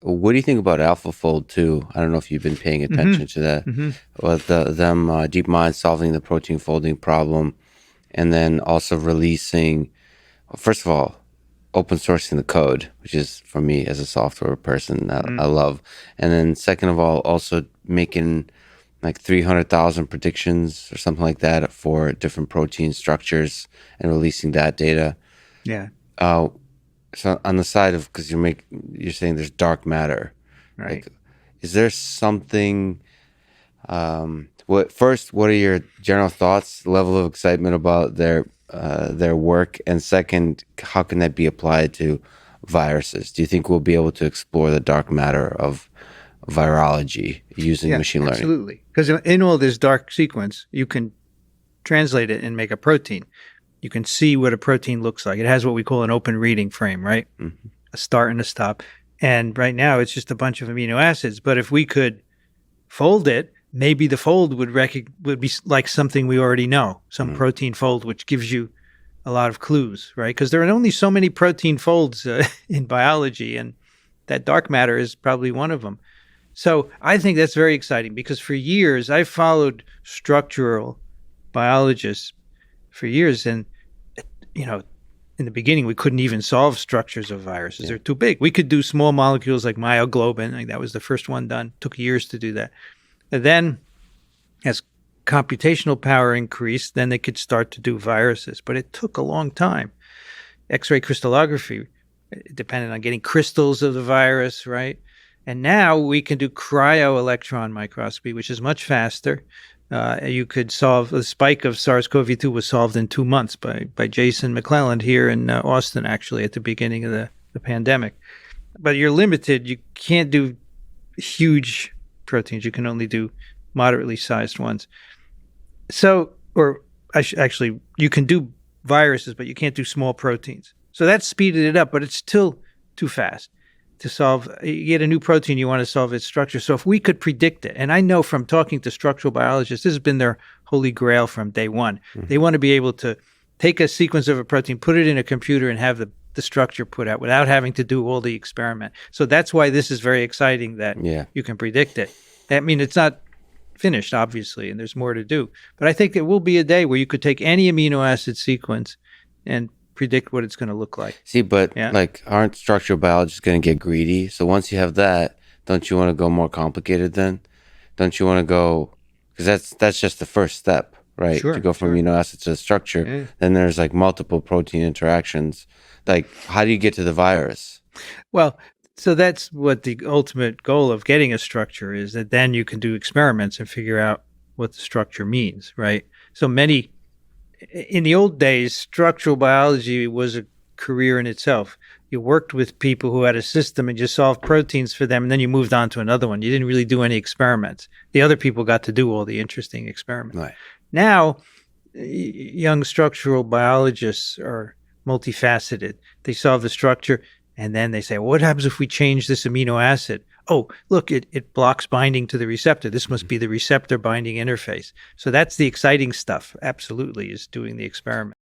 What do you think about AlphaFold too? I don't know if you've been paying Hmm. attention to that. Hmm. With them deep mind solving the protein folding problem, and then also releasing, first of all, open sourcing the code, which is for me as a software person, I Hmm. love. And then second of all, also making like 300,000 predictions or something like that for different protein structures and releasing that data. Yeah. Uh, so on the side of, because you're saying there's dark matter, Right. like, is there something? What are your general thoughts, level of excitement about their work, and second, how can that be applied to viruses? Do you think we'll be able to explore the dark matter of virology using Yeah, machine learning? absolutely. Because in all this dark sequence, you can translate it and make a protein. You can see what a protein looks like. It has what we call an open reading frame, right? Mhm. A start and a stop. And right now, it's just a bunch of amino acids. But if we could fold it, maybe the fold would be like something we already know, some Mhm. protein fold, which gives you a lot of clues, right? Because there are only so many protein folds in biology, and that dark matter is probably one of them. So I think that's very exciting because for years I followed structural biologists for years, and you know, in the beginning we couldn't even solve structures of viruses; Yeah. they're too big. We could do small molecules like myoglobin, like that was the first one done. Took years to do that. And then, as computational power increased, then they could start to do viruses, but it took a long time. X-ray crystallography depended on getting crystals of the virus, right? And now we can do cryo-electron microscopy, which is much faster. You could solve the spike of SARS-CoV-2 was solved in 2 months by Jason McClelland here in Austin, actually, at the beginning of the pandemic. But you're limited. You can't do huge proteins. You can only do moderately sized ones. So, or actually, you can do viruses, but you can't do small proteins. So that speeded it up, but it's still too fast to solve. You get a new protein, you want to solve its structure. So if we could predict it, and I know from talking to structural biologists, this has been their holy grail from day one. They Mhm. want to be able to take a sequence of a protein, put it in a computer, and have the structure put out without having to do all the experiment. So that's why this is very exciting that Yeah. you can predict it. I mean, it's not finished, obviously, and there's more to do. But I think there will be a day where you could take any amino acid sequence and predict what it's going to look like. See, but Yeah. like, aren't structural biologists going to get greedy? So once you have that, don't you want to go more complicated then? Don't you want to go, because that's just the first step, right? To Sure. go from Sure. amino acid to the structure. Yeah. Then there's like multiple protein interactions. Like, how do you get to the virus? Well, so that's what the ultimate goal of getting a structure is, that then you can do experiments and figure out what the structure means, right? So many, in the old days, structural biology was a career in itself. You worked with people who had a system and you solved proteins for them, and then you moved on to another one. You didn't really do any experiments. The other people got to do all the interesting experiments. Right. Now, young structural biologists are multifaceted. They solve the structure and then they say, well, what happens if we change this amino acid? Oh, look, it blocks binding to the receptor. This must be the receptor binding interface. So that's the exciting stuff, absolutely, is doing the experiment.